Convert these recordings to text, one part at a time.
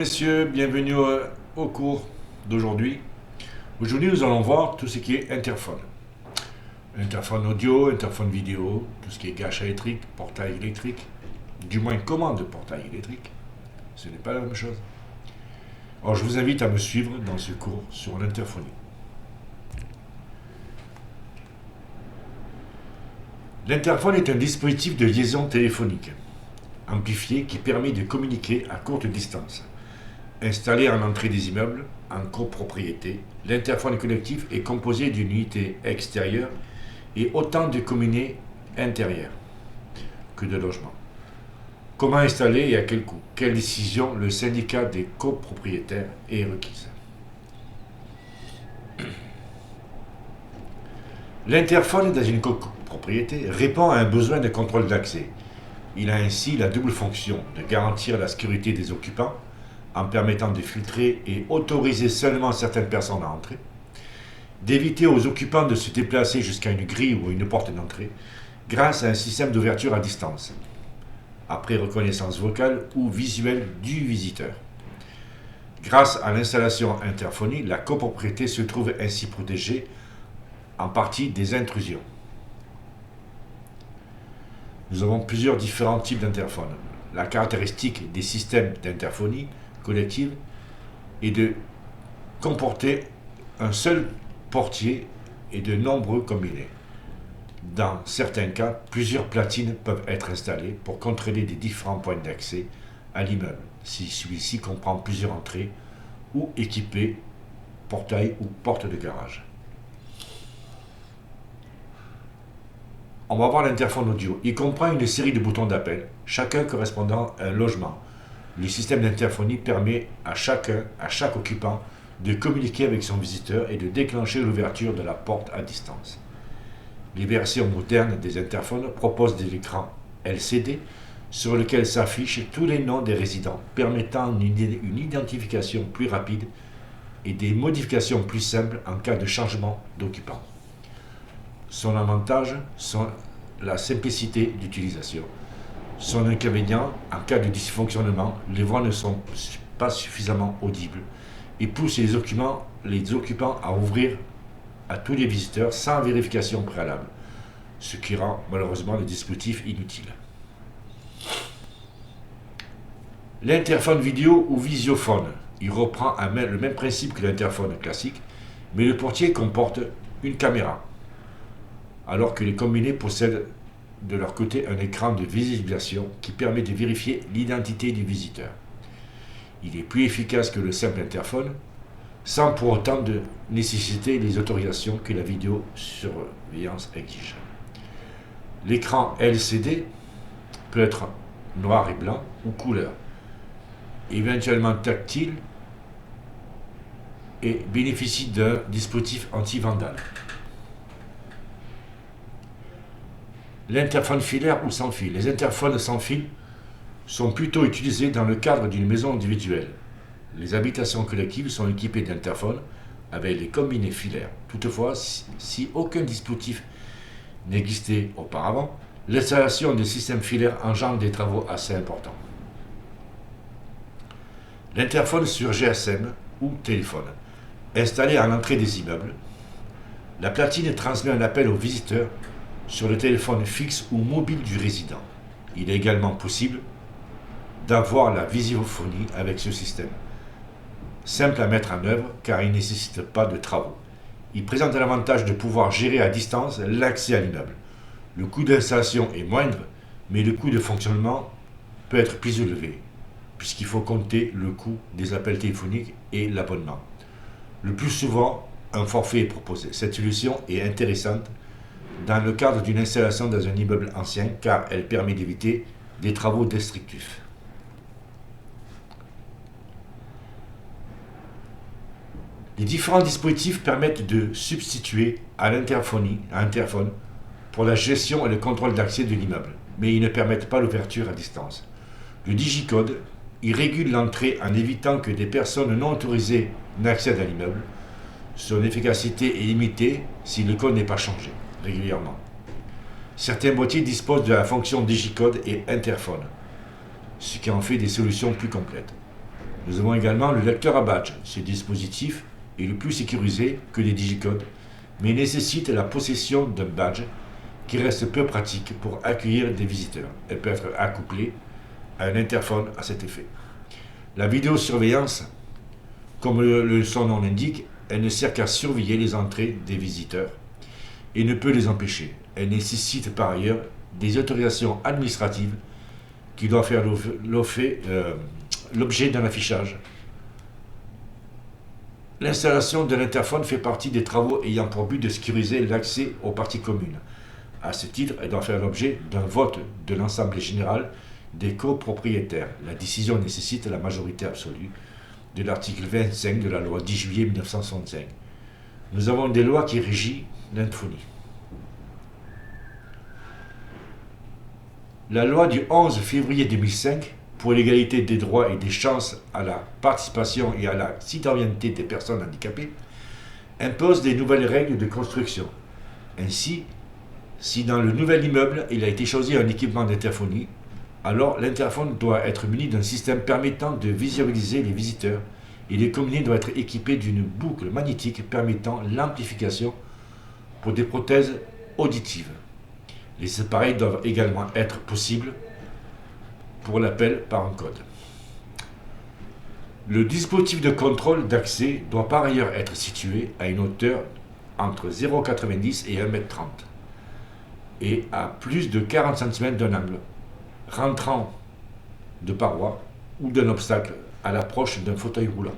Messieurs, bienvenue au cours d'aujourd'hui. Aujourd'hui, nous allons voir tout ce qui est interphone. Interphone audio, interphone vidéo, tout ce qui est gâche électrique, portail électrique, du moins commande portail électrique. Ce n'est pas la même chose. Alors, je vous invite à me suivre dans ce cours sur l'interphonie. L'interphone est un dispositif de liaison téléphonique amplifié qui permet de communiquer à courte distance. Installé en entrée des immeubles, en copropriété, l'interphone collectif est composé d'une unité extérieure et autant de communes intérieures que de logements. Comment installer et à quel coût? Quelle décision le syndicat des copropriétaires est requise? L'interphone dans une copropriété répond à un besoin de contrôle d'accès. Il a ainsi la double fonction de garantir la sécurité des occupants en permettant de filtrer et autoriser seulement certaines personnes à entrer, d'éviter aux occupants de se déplacer jusqu'à une grille ou une porte d'entrée grâce à un système d'ouverture à distance, après reconnaissance vocale ou visuelle du visiteur. Grâce à l'installation interphonie, la copropriété se trouve ainsi protégée en partie des intrusions. Nous avons plusieurs différents types d'interphones. La caractéristique des systèmes d'interphonie collective est de comporter un seul portier et de nombreux combinés. Dans certains cas, plusieurs platines peuvent être installées pour contrôler les différents points d'accès à l'immeuble, si celui-ci comprend plusieurs entrées ou équipé portail ou porte de garage. On va voir l'interphone audio. Il comprend une série de boutons d'appel, chacun correspondant à un logement. Le système d'interphonie permet à chaque occupant de communiquer avec son visiteur et de déclencher l'ouverture de la porte à distance. Les versions modernes des interphones proposent des écrans LCD sur lesquels s'affichent tous les noms des résidents, permettant une identification plus rapide et des modifications plus simples en cas de changement d'occupant. Son avantage sont la simplicité d'utilisation. Son inconvénient, en cas de dysfonctionnement, les voix ne sont pas suffisamment audibles et pousse les occupants à ouvrir à tous les visiteurs sans vérification préalable, ce qui rend malheureusement le dispositif inutile. L'interphone vidéo ou visiophone, il reprend le même principe que l'interphone classique, mais le portier comporte une caméra, alors que les combinés possèdent de leur côté un écran de visualisation qui permet de vérifier l'identité du visiteur. Il est plus efficace que le simple interphone, sans pour autant de nécessiter les autorisations que la vidéosurveillance exige. L'écran LCD peut être noir et blanc ou couleur, éventuellement tactile et bénéficie d'un dispositif anti-vandale. L'interphone filaire ou sans fil. Les interphones sans fil sont plutôt utilisés dans le cadre d'une maison individuelle. Les habitations collectives sont équipées d'interphones avec les combinés filaires. Toutefois, si aucun dispositif n'existait auparavant, l'installation des systèmes filaires engendre des travaux assez importants. L'interphone sur GSM ou téléphone. Installé à l'entrée des immeubles, la platine transmet un appel au visiteur sur le téléphone fixe ou mobile du résident. Il est également possible d'avoir la visiophonie avec ce système. Simple à mettre en œuvre car il ne nécessite pas de travaux. Il présente l'avantage de pouvoir gérer à distance l'accès à l'immeuble. Le coût d'installation est moindre, mais le coût de fonctionnement peut être plus élevé, puisqu'il faut compter le coût des appels téléphoniques et l'abonnement. Le plus souvent, un forfait est proposé. Cette solution est intéressante dans le cadre d'une installation dans un immeuble ancien car elle permet d'éviter des travaux destructifs. Les différents dispositifs permettent de substituer à l'interphone pour la gestion et le contrôle d'accès de l'immeuble, mais ils ne permettent pas l'ouverture à distance. Le digicode, il régule l'entrée en évitant que des personnes non autorisées n'accèdent à l'immeuble. Son efficacité est limitée si le code n'est pas changé régulièrement. Certains boîtiers disposent de la fonction digicode et interphone, ce qui en fait des solutions plus complètes. Nous avons également le lecteur à badge. Ce dispositif est le plus sécurisé que les digicodes, mais nécessite la possession d'un badge qui reste peu pratique pour accueillir des visiteurs. Elle peut être accouplée à un interphone à cet effet. La vidéosurveillance, comme son nom l'indique, elle ne sert qu'à surveiller les entrées des visiteurs et ne peut les empêcher. Elle nécessite par ailleurs des autorisations administratives qui doivent faire l'objet d'un affichage. L'installation de l'interphone fait partie des travaux ayant pour but de sécuriser l'accès aux parties communes. À ce titre, elle doit faire l'objet d'un vote de l'Assemblée générale des copropriétaires. La décision nécessite la majorité absolue de l'article 25 de la loi 10 juillet 1965. Nous avons des lois qui régissent l'infonie. La loi du 11 février 2005 pour l'égalité des droits et des chances à la participation et à la citoyenneté des personnes handicapées impose des nouvelles règles de construction. Ainsi, si dans le nouvel immeuble il a été choisi un équipement d'interphonie, alors l'interphone doit être muni d'un système permettant de visualiser les visiteurs et les communés doivent être équipés d'une boucle magnétique permettant l'amplification pour des prothèses auditives. Les appareils doivent également être possibles pour l'appel par un code. Le dispositif de contrôle d'accès doit par ailleurs être situé à une hauteur entre 0,90 et 1,30 m et à plus de 40 cm d'un angle rentrant de parois ou d'un obstacle à l'approche d'un fauteuil roulant.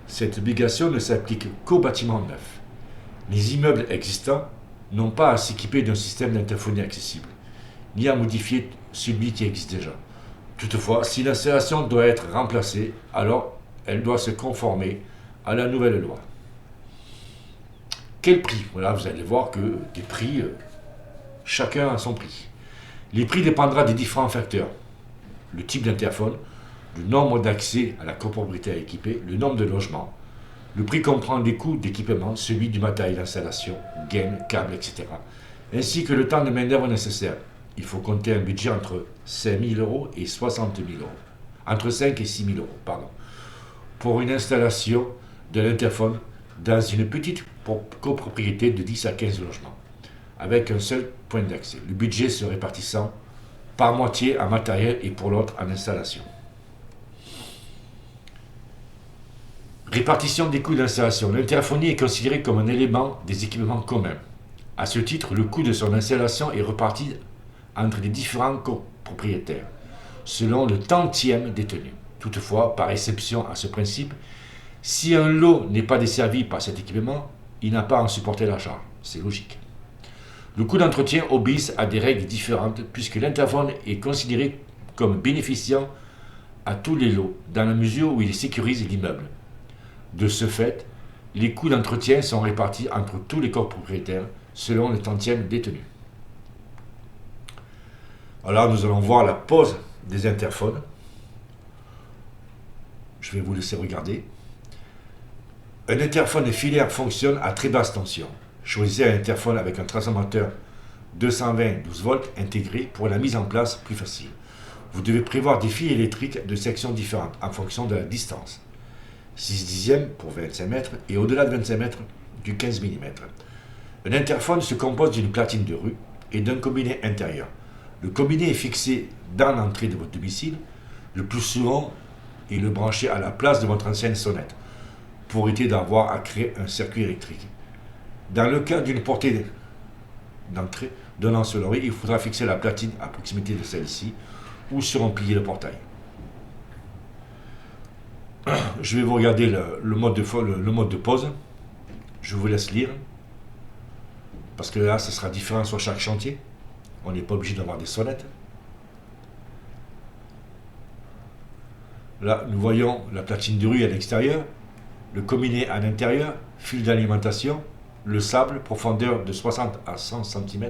Cette obligation ne s'applique qu'aux bâtiments neufs. Les immeubles existants n'ont pas à s'équiper d'un système d'interphonie accessible, ni à modifier celui qui existe déjà. Toutefois, si l'installation doit être remplacée, alors elle doit se conformer à la nouvelle loi. Quel prix? Voilà, vous allez voir que des prix, chacun a son prix. Les prix dépendra des différents facteurs. Le type d'interphone, le nombre d'accès à la copropriété à équiper, le nombre de logements. Le prix comprend les coûts d'équipement, celui du matériel d'installation, gaines, câbles, etc. ainsi que le temps de main-d'œuvre nécessaire. Il faut compter un budget entre 5 000 € et 60 000 €. Entre 5 et 6 000 €, pardon. Pour une installation de l'interphone dans une petite copropriété de 10 à 15 logements, avec un seul point d'accès. Le budget se répartissant par moitié en matériel et pour l'autre en installation. Répartition des coûts d'installation. L'interphonie est considérée comme un élément des équipements communs. À ce titre, le coût de son installation est reparti entre les différents copropriétaires, selon le tantième détenu. Toutefois, par exception à ce principe, si un lot n'est pas desservi par cet équipement, il n'a pas à en supporter la charge. C'est logique. Le coût d'entretien obéit à des règles différentes puisque l'interphone est considéré comme bénéficiant à tous les lots dans la mesure où il sécurise l'immeuble. De ce fait, les coûts d'entretien sont répartis entre tous les copropriétaires selon le tantième détenu. Alors nous allons voir la pose des interphones. Je vais vous laisser regarder. Un interphone filaire fonctionne à très basse tension. Choisissez un interphone avec un transformateur 220 12 volts intégré pour la mise en place plus facile. Vous devez prévoir des fils électriques de sections différentes en fonction de la distance. 6 dixièmes pour 25 mètres et au-delà de 25 mètres du 15 mm. Un interphone se compose d'une platine de rue et d'un combiné intérieur. Le combiné est fixé dans l'entrée de votre domicile. Le plus souvent, il est branché à la place de votre ancienne sonnette pour éviter d'avoir à créer un circuit électrique. Dans le cas d'une portée d'entrée donnant sur l'oreille, il faudra fixer la platine à proximité de celle-ci ou sur un pilier de portail. Je vais vous regarder le mode de pause. Je vous laisse lire. Parce que là, ce sera différent sur chaque chantier. On n'est pas obligé d'avoir des sonnettes. Là, nous voyons la platine de rue à l'extérieur, le combiné à l'intérieur, fil d'alimentation, le sable, profondeur de 60 à 100 cm.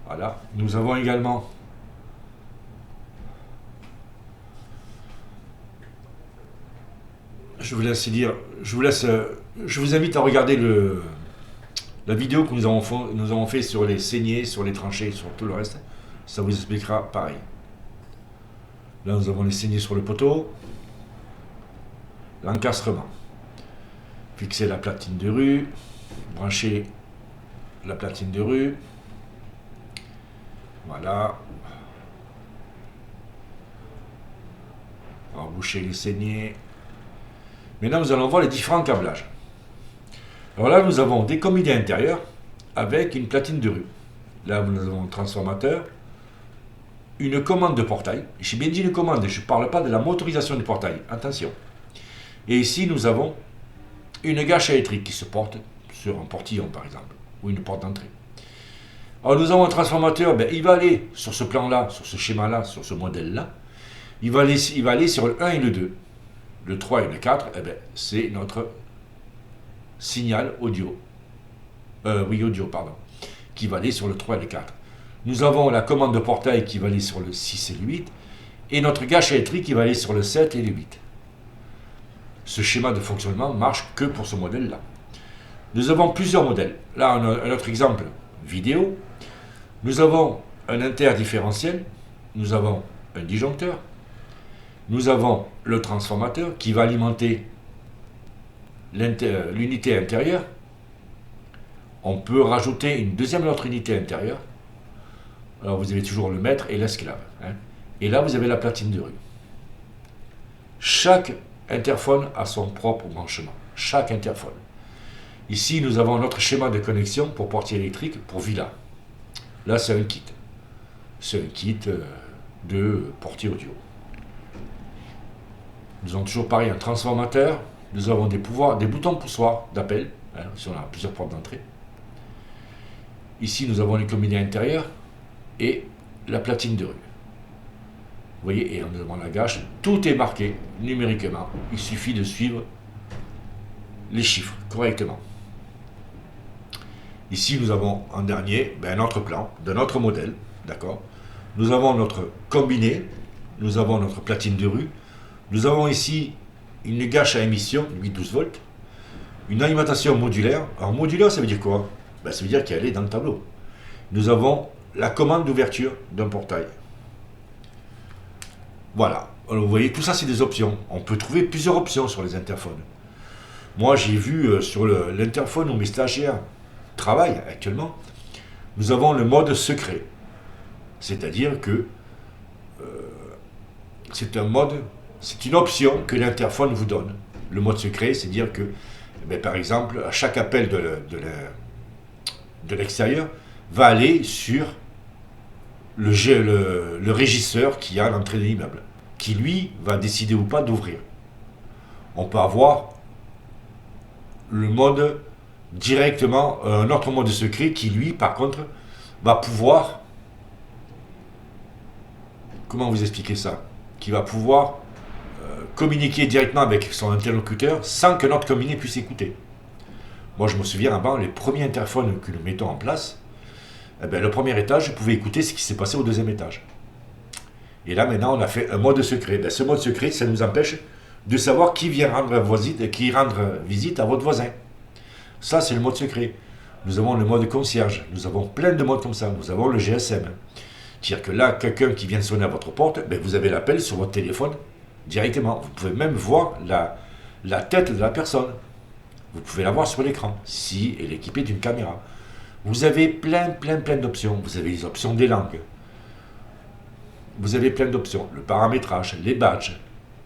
Voilà. Nous avons également je vous invite à regarder la vidéo que nous avons fait sur les saignées, sur les tranchées, sur tout le reste. Ça vous expliquera pareil. Là, nous avons les saignées sur le poteau. L'encastrement. Fixer la platine de rue. Brancher la platine de rue. Voilà. Emboucher les saignées. Maintenant, nous allons voir les différents câblages. Alors là, nous avons des combinés intérieurs avec une platine de rue. Là, nous avons un transformateur, une commande de portail. J'ai bien dit une commande, je ne parle pas de la motorisation du portail. Attention. Et ici, nous avons une gâche électrique qui se porte sur un portillon, par exemple, ou une porte d'entrée. Alors, nous avons un transformateur, il va aller sur ce plan-là, sur ce schéma-là, sur ce modèle-là. Il va aller sur le 1 et le 2. Le 3 et le 4, c'est notre signal audio. Audio, pardon. Qui va aller sur le 3 et le 4. Nous avons la commande de portail qui va aller sur le 6 et le 8. Et notre gâche électrique qui va aller sur le 7 et le 8. Ce schéma de fonctionnement marche que pour ce modèle-là. Nous avons plusieurs modèles. Là, on a un autre exemple vidéo. Nous avons un interdifférentiel. Nous avons un disjoncteur. Nous avons le transformateur qui va alimenter l'unité intérieure. On peut rajouter une deuxième autre unité intérieure. Alors vous avez toujours le maître et l'esclave. Et là vous avez la platine de rue. Chaque interphone a son propre branchement. Chaque interphone. Ici nous avons notre schéma de connexion pour portier électrique pour villa. Là c'est un kit. C'est un kit de portier audio. Nous avons toujours pareil un transformateur. Nous avons des boutons poussoirs d'appel. Si on a plusieurs portes d'entrée. Ici, nous avons les combinés intérieurs et la platine de rue. Vous voyez, et nous avons la gâche. Tout est marqué numériquement. Il suffit de suivre les chiffres correctement. Ici, nous avons en dernier un autre plan d'un autre modèle. D'accord. Nous avons notre combiné. Nous avons notre platine de rue. Nous avons ici une gâche à émission, 8-12 volts. Une alimentation modulaire. Alors, modulaire, ça veut dire quoi? Ça veut dire qu'elle est dans le tableau. Nous avons la commande d'ouverture d'un portail. Voilà. Alors, vous voyez, tout ça, c'est des options. On peut trouver plusieurs options sur les interphones. Moi, j'ai vu sur l'interphone où mes stagiaires travaillent actuellement, nous avons le mode secret. C'est-à-dire que c'est une option que l'interphone vous donne. Le mode secret, c'est-à-dire que, par exemple, à chaque appel de l'extérieur, va aller sur le régisseur qui est à l'entrée de l'immeuble, qui lui va décider ou pas d'ouvrir. On peut avoir le mode directement, un autre mode secret qui lui, par contre, va pouvoir, comment vous expliquer ça, qui va pouvoir communiquer directement avec son interlocuteur sans que notre combiné puisse écouter. Moi, je me souviens avant, les premiers interphones que nous mettons en place, le premier étage, je pouvais écouter ce qui s'est passé au deuxième étage. Et là, maintenant, on a fait un mode secret. Ce mode secret, ça nous empêche de savoir qui vient rendre visite à votre voisin. Ça, c'est le mode secret. Nous avons le mode concierge. Nous avons plein de modes comme ça. Nous avons le GSM. C'est-à-dire que là, quelqu'un qui vient sonner à votre porte, vous avez l'appel sur votre téléphone directement. Vous pouvez même voir la tête de la personne. Vous pouvez la voir sur l'écran, si elle est équipée d'une caméra. Vous avez plein d'options. Vous avez les options des langues. Vous avez plein d'options. Le paramétrage, les badges,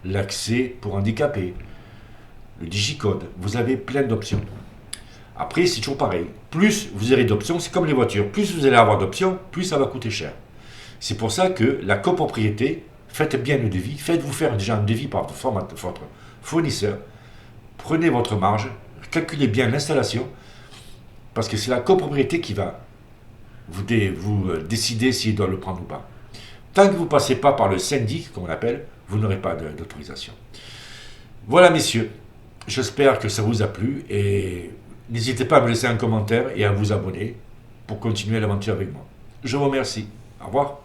l'accès pour handicapés, le digicode. Vous avez plein d'options. Après, c'est toujours pareil. Plus vous aurez d'options, c'est comme les voitures. Plus vous allez avoir d'options, plus ça va coûter cher. C'est pour ça que la copropriété, faites bien le devis. Faites-vous faire déjà un devis par votre fournisseur. Prenez votre marge. Calculez bien l'installation. Parce que c'est la copropriété qui va vous décider s'il doit le prendre ou pas. Tant que vous ne passez pas par le syndic, comme on l'appelle, vous n'aurez pas d'autorisation. Voilà, messieurs. J'espère que ça vous a plu et n'hésitez pas à me laisser un commentaire et à vous abonner pour continuer l'aventure avec moi. Je vous remercie. Au revoir.